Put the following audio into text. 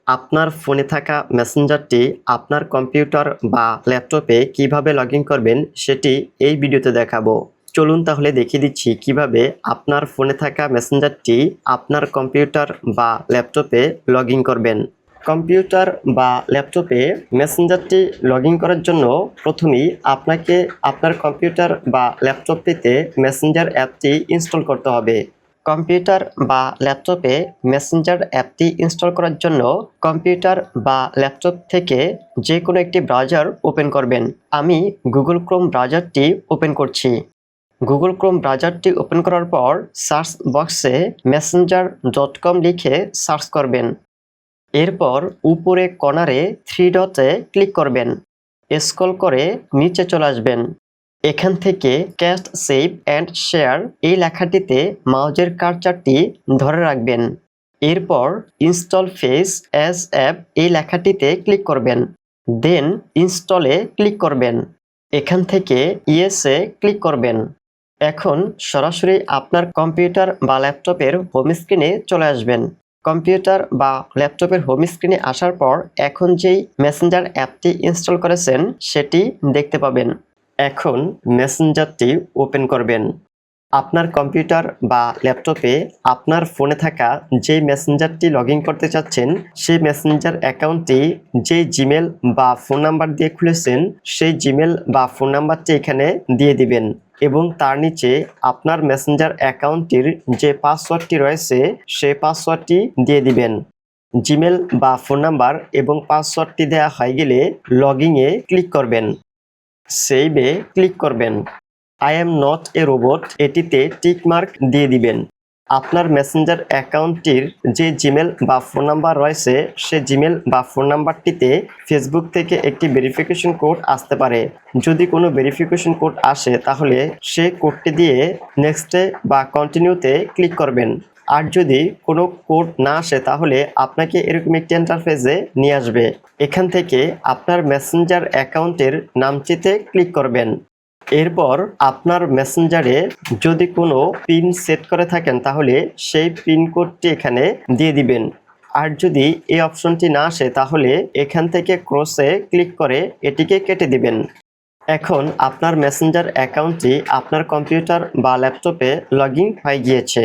আপনার ফোনে থাকা মেসেঞ্জারটি আপনার কম্পিউটার বা ল্যাপটপে কিভাবে লগ ইন করবেন সেটি এই ভিডিওতে দেখাবো। চলুন তাহলে দেখিয়ে দিচ্ছি কিভাবে আপনার ফোনে থাকা মেসেঞ্জারটি আপনার কম্পিউটার বা ল্যাপটপে লগ ইন করবেন। কম্পিউটার বা ল্যাপটপে মেসেঞ্জারটি লগ ইন করার জন্য প্রথমেই আপনাকে আপনার কম্পিউটার বা ল্যাপটপটিতে মেসেঞ্জার অ্যাপটি ইনস্টল করতে হবে। কম্পিউটার বা ল্যাপটপে মেসেঞ্জার অ্যাপটি ইনস্টল করার জন্য কম্পিউটার বা ল্যাপটপ থেকে যে কোনো একটি ব্রাউজার ওপেন করবেন। আমি গুগল ক্রোম ব্রাউজারটি ওপেন করছি। গুগল ক্রোম ব্রাউজারটি ওপেন করার পর সার্চ বক্সে messenger.com লিখে সার্চ করবেন। এরপর উপরে কর্নারে 3 ডটে ক্লিক করবেন। স্ক্রল করে নিচে চলে আসবেন। এখান থেকে ক্যাস্ট সেভ অ্যান্ড শেয়ার এই লেখাটিতে মাউজের কার্সারটি ধরে রাখবেন। এরপর ইনস্টল ফেস অ্যাজ অ্যাপ এই লেখাটিতে ক্লিক করবেন। দেন ইনস্টলে ক্লিক করবেন। এখান থেকে ইয়েসে ক্লিক করবেন। এখন সরাসরি আপনার কম্পিউটার বা ল্যাপটপের হোম স্ক্রিনে চলে আসবেন। কম্পিউটার বা ল্যাপটপের হোম স্ক্রিনে আসার পর এখন যেই মেসেঞ্জার অ্যাপটি ইনস্টল করেছেন সেটি দেখতে পাবেন। এখন মেসেঞ্জারটি ওপেন করবেন। আপনার কম্পিউটার বা ল্যাপটপে আপনার ফোনে থাকা যে মেসেঞ্জারটি লগ ইন করতে চাচ্ছেন সেই মেসেঞ্জার অ্যাকাউন্টটি যে জিমেল বা ফোন নাম্বার দিয়ে খুলেছেন সেই জিমেল বা ফোন নাম্বারটি এখানে দিয়ে দিবেন এবং তার নিচে আপনার মেসেঞ্জার অ্যাকাউন্টটির যে পাসওয়ার্ডটি রয়েছে সেই পাসওয়ার্ডটি দিয়ে দিবেন। জিমেল বা ফোন নাম্বার এবং পাসওয়ার্ডটি দেওয়া হয়ে গেলে লগইনে ক্লিক করবেন। সেভে ক্লিক করবেন। I am not a robot এটিতে টিক মার্ক দিয়ে দিবেন। আপনার মেসেঞ্জার অ্যাকাউন্টটির যে জিমেল বা ফোন নাম্বার রয়েছে সে জিমেল বা ফোন নাম্বারটিতে ফেসবুক থেকে একটি ভেরিফিকেশন কোড আসতে পারে। যদি কোনো ভেরিফিকেশন কোড আসে তাহলে সে কোডটি দিয়ে নেক্সটে বা কন্টিনিউতে ক্লিক করবেন। আর যদি কোনো কোড না আসে তাহলে আপনাকে এরকম একটি ইন্টারফেসে নিয়ে আসবে। এখান থেকে আপনার মেসেঞ্জার অ্যাকাউন্টের নামটিতে ক্লিক করবেন। এরপর আপনার মেসেঞ্জারে যদি কোনো পিন সেট করে থাকেন তাহলে সেই পিন কোডটি এখানে দিয়ে দিবেন। আর যদি এই অপশনটি না আসে তাহলে এখান থেকে ক্রসে ক্লিক করে এটিকে কেটে দিবেন। এখন আপনার মেসেঞ্জার অ্যাকাউন্টটি আপনার কম্পিউটার বা ল্যাপটপে লগ ইন হয়ে গিয়েছে।